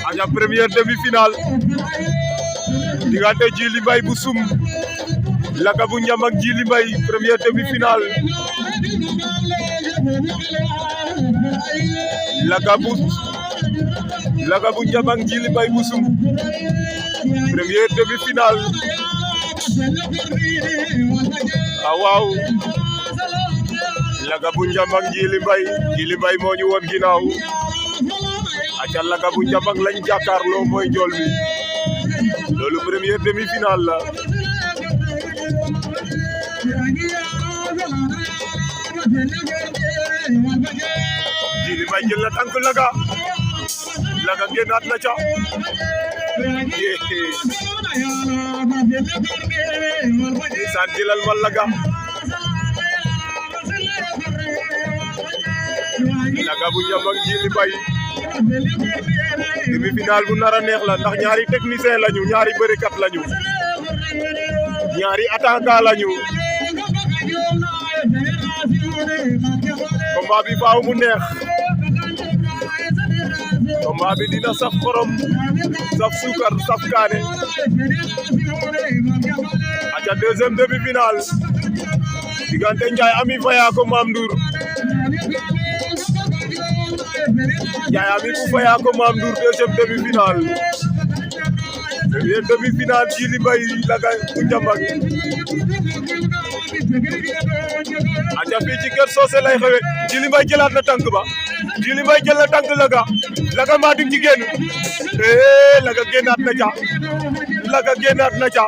aja première demi-finale diggante Djily Mbaye bu Sum Laga bu Njam ak Djily Mbaye première demi-finale Laga bu Njam ak Djily Mbaye bu Sum première demi-finale waaw Laga bu Njam ak Djily Mbaye moo ñu woon ginnaaw aca Laga bu Njam ak lañ jàkkaarloo mooy njool mi loolu première demi-finale la Djily Mbaye jël na tànk Laga génnaat na ca isaan jëlal ma Laga bu Njam ak Djily Mbaye demi-finale bu nar a neex la ndax ñaari technicien lañu ñaari bërekat lañu ñaari attaquant lañu combat bi faaw mu neex combat bi dina saf xorom saf suukar saf kaane aca deuxième demi-finale diggante Ndiaye Ami Faya ko Mame Ndour Ndiaye Ami bu Faya ko Mame Ndour deuxième demi-finale première demi-finale Djily Mbaye Laga bu Njam ak aca fii ci Kër Socé lay xewe Djily Mbaye jëlaat na tànk ba Djily Mbaye jël na tànk Laga mbaa di ci génn Laga génnaat na ca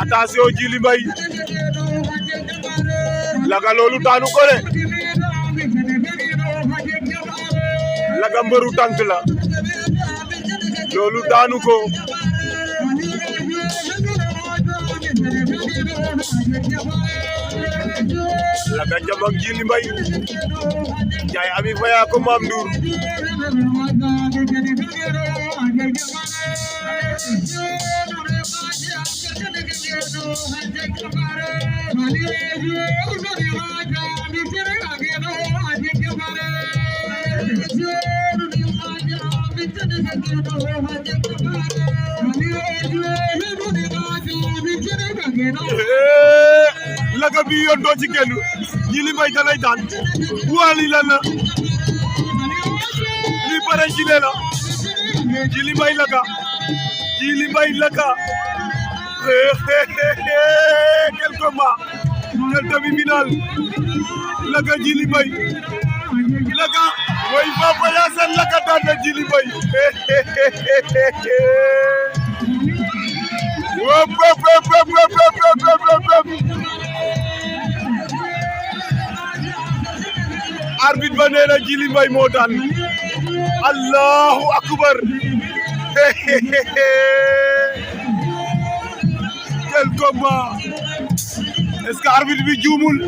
attention Djily Mbaye Laga loolu daanu ko de Laga mbëru tànk la loolu daanu ko Laga Njam ak Djily Mbaye Ndiaye Ami Faya ko Mame Ndour Laga bi yoon doo ci génn Djily Mbaye da lay daan waali la na li bare ci ne la Djily Mbaye Laga quel combat quel demi-finale Laga Djily Mbaye Laga way Papa Yacine Laga daan na Djily Mbaye arbitre ba nee na Djily Mbaye moo daan Allahu akbar quel combat est-ce que arbitre bi juumul